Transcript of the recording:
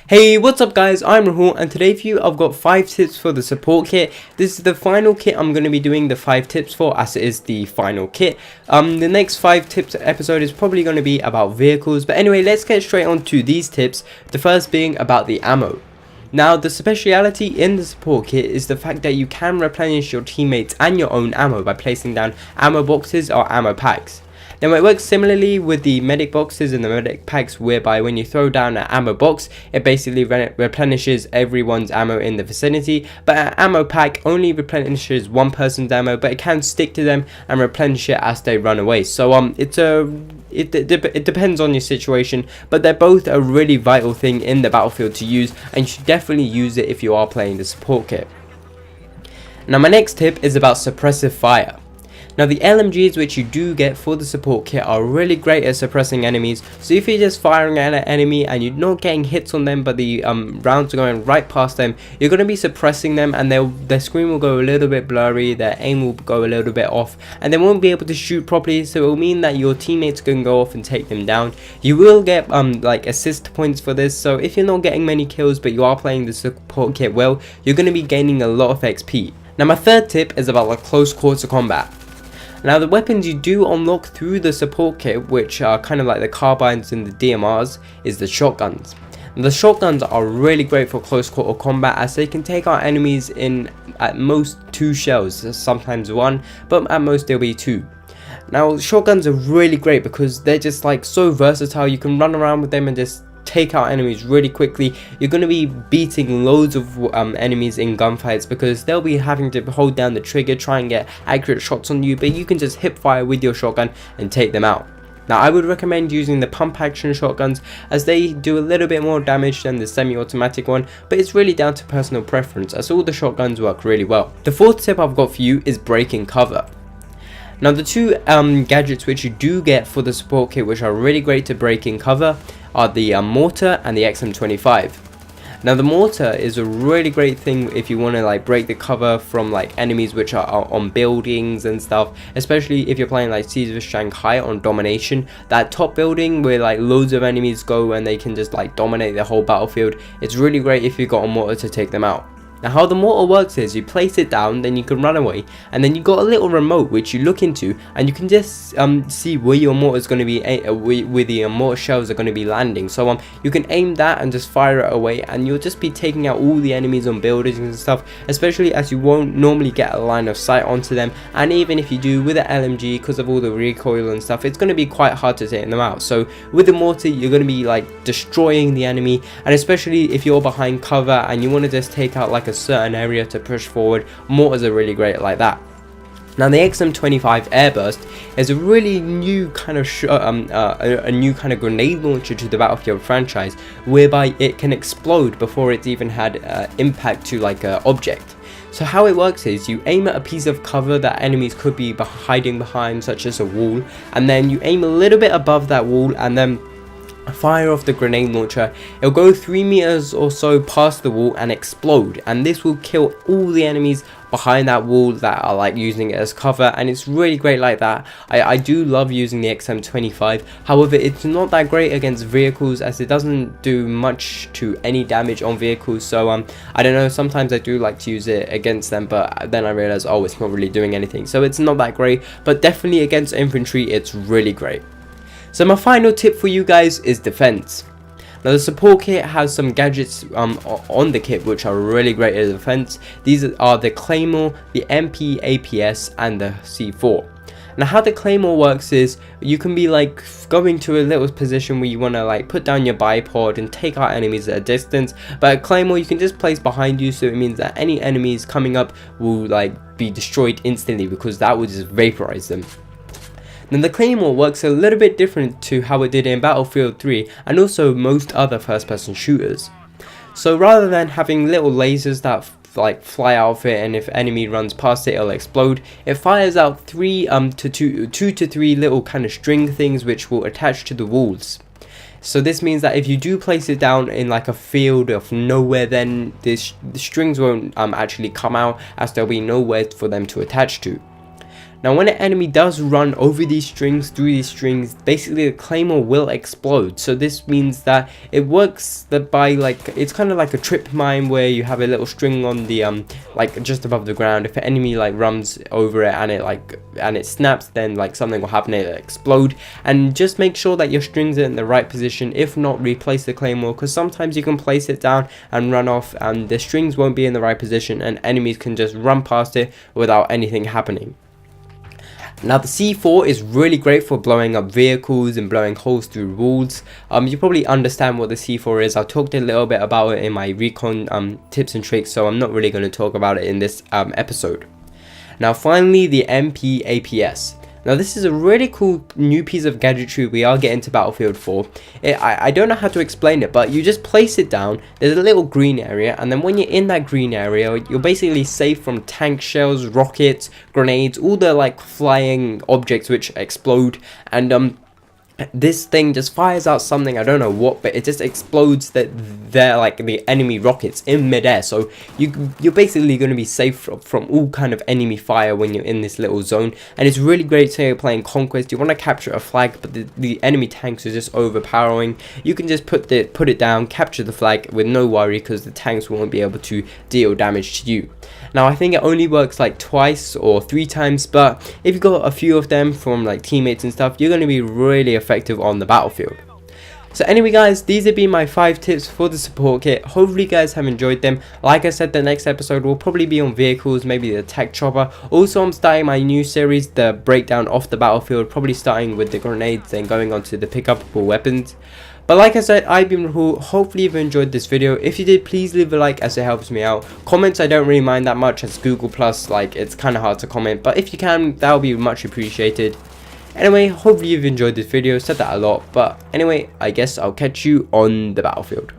Hey, what's up guys, I'm Rahul, and today for you I've got 5 tips for the support kit. This is the final kit I'm going to be doing the 5 tips for, as it is the final kit. The next 5 tips episode is probably going to be about vehicles, but anyway, let's get straight on to these tips. The first being about the ammo. Now, the speciality in the support kit is the fact that you can replenish your teammates and your own ammo by placing down ammo boxes or ammo packs. Now, it works similarly with the medic boxes and the medic packs, whereby when you throw down an ammo box, it basically replenishes everyone's ammo in the vicinity, but an ammo pack only replenishes one person's ammo, but it can stick to them and replenish it as they run away. So it depends on your situation, but they're both a really vital thing in the battlefield to use, and you should definitely use it if you are playing the support kit. Now, my next tip is about suppressive fire. Now, the LMGs which you do get for the support kit are really great at suppressing enemies. So if you're just firing at an enemy and you're not getting hits on them, but the rounds are going right past them, you're going to be suppressing them, and their screen will go a little bit blurry, their aim will go a little bit off, and they won't be able to shoot properly. So it will mean that your teammates can go off and take them down. You will get like assist points for this, so if you're not getting many kills but you are playing the support kit well, you're going to be gaining a lot of XP. Now, my third tip is about like close quarter combat. Now, the weapons you do unlock through the support kit, which are kind of like the carbines and the DMRs, is the shotguns. Now, the shotguns are really great for close quarter combat, as they can take out enemies in at most 2 shells, sometimes 1, but at most there'll be 2. Now, shotguns are really great because they're just like so versatile. You can run around with them and just take out enemies really quickly. You're going to be beating loads of enemies in gunfights because they'll be having to hold down the trigger, try and get accurate shots on you, but you can just hip fire with your shotgun and take them out. Now, I would recommend using the pump action shotguns, as they do a little bit more damage than the semi-automatic one, but it's really down to personal preference, as all the shotguns work really well. The fourth tip I've got for you is breaking cover. Now, the 2 gadgets which you do get for the support kit which are really great to break in cover are the mortar and the XM25. Now, the mortar is a really great thing if you want to like break the cover from like enemies which are on buildings and stuff, especially if you're playing like Siege of Shanghai on domination. That top building where like loads of enemies go and they can just like dominate the whole battlefield, it's really great if you've got a mortar to take them out. Now, how the mortar works is you place it down, then you can run away, and then you got a little remote which you look into, and you can just see where your mortar is going to be, where the mortar shells are going to be landing. So you can aim that and just fire it away, and you'll just be taking out all the enemies on buildings and stuff, especially as you won't normally get a line of sight onto them, and even if you do with the LMG, because of all the recoil and stuff, it's going to be quite hard to take them out. So with the mortar, you're going to be like destroying the enemy, and especially if you're behind cover and you want to just take out like a certain area to push forward, mortars are really great like that. Now, the XM25 Airburst is a really new kind of a new kind of grenade launcher to the Battlefield franchise, whereby it can explode before it's even had impact to like an object. So how it works is you aim at a piece of cover that enemies could be hiding behind, such as a wall, and then you aim a little bit above that wall and then fire off the grenade launcher. It'll go 3 meters or so past the wall and explode, and this will kill all the enemies behind that wall that are like using it as cover, and it's really great like that. I do love using the XM25. However, it's not that great against vehicles, as it doesn't do much to any damage on vehicles. So I don't know, sometimes I do like to use it against them, but then I realize, oh, it's not really doing anything, so it's not that great. But definitely against infantry, it's really great. So my final tip for you guys is defense. Now, the support kit has some gadgets on the kit which are really great at defense. These are the Claymore, the MP APS, and the C4. Now, how the Claymore works is you can be like going to a little position where you want to like put down your bipod and take out enemies at a distance, but a Claymore you can just place behind you, so it means that any enemies coming up will like be destroyed instantly, because that will just vaporize them. Now, the Claymore works a little bit different to how it did in Battlefield 3 and also most other first-person shooters. So rather than having little lasers that like fly out of it, and if enemy runs past it, it'll explode, it fires out 2 to 3 little kind of string things which will attach to the walls. So this means that if you do place it down in like a field of nowhere, then the strings won't actually come out, as there'll be nowhere for them to attach to. Now when an enemy does run over these strings, through these strings, basically the claymore will explode. So this means that it works that by like, it's kind of like a trip mine where you have a little string on the like just above the ground. If an enemy like runs over it and it snaps, then like something will happen, it'll explode. And just make sure that your strings are in the right position. If not, replace the claymore, because sometimes you can place it down and run off and the strings won't be in the right position and enemies can just run past it without anything happening. Now the C4 is really great for blowing up vehicles and blowing holes through walls. You probably understand what the C4 is. I talked a little bit about it in my recon tips and tricks, so I'm not really going to talk about it in this episode. Now finally, the MP APS. Now this is a really cool new piece of gadgetry we are getting to Battlefield 4. I don't know how to explain it, but you just place it down, there's a little green area, and then when you're in that green area, you're basically safe from tank shells, rockets, grenades, all the like flying objects which explode. And this thing just fires out something, I don't know what, but it just explodes they're like the enemy rockets in midair. So you're basically going to be safe from all kind of enemy fire when you're in this little zone. And it's really great to playing Conquest. You want to capture a flag, but the enemy tanks are just overpowering. You can just put it down, capture the flag with no worry, because the tanks won't be able to deal damage to you. Now I think it only works like twice or 3 times, but if you got a few of them from like teammates and stuff, you're going to be really effective on the battlefield. So anyway guys, these have been my 5 tips for the support kit. Hopefully you guys have enjoyed them. Like I said, the next episode will probably be on vehicles, maybe the attack chopper. Also I'm starting my new series, the breakdown off the battlefield, probably starting with the grenades and going on to the pick-upable weapons. But like I said, I've been Rahul. Hopefully you've enjoyed this video. If you did, please leave a like as it helps me out. Comments I don't really mind that much, as Google Plus, like it's kind of hard to comment, but if you can, that would be much appreciated. Anyway, hopefully you've enjoyed this video. Said that a lot, but anyway, I guess I'll catch you on the battlefield.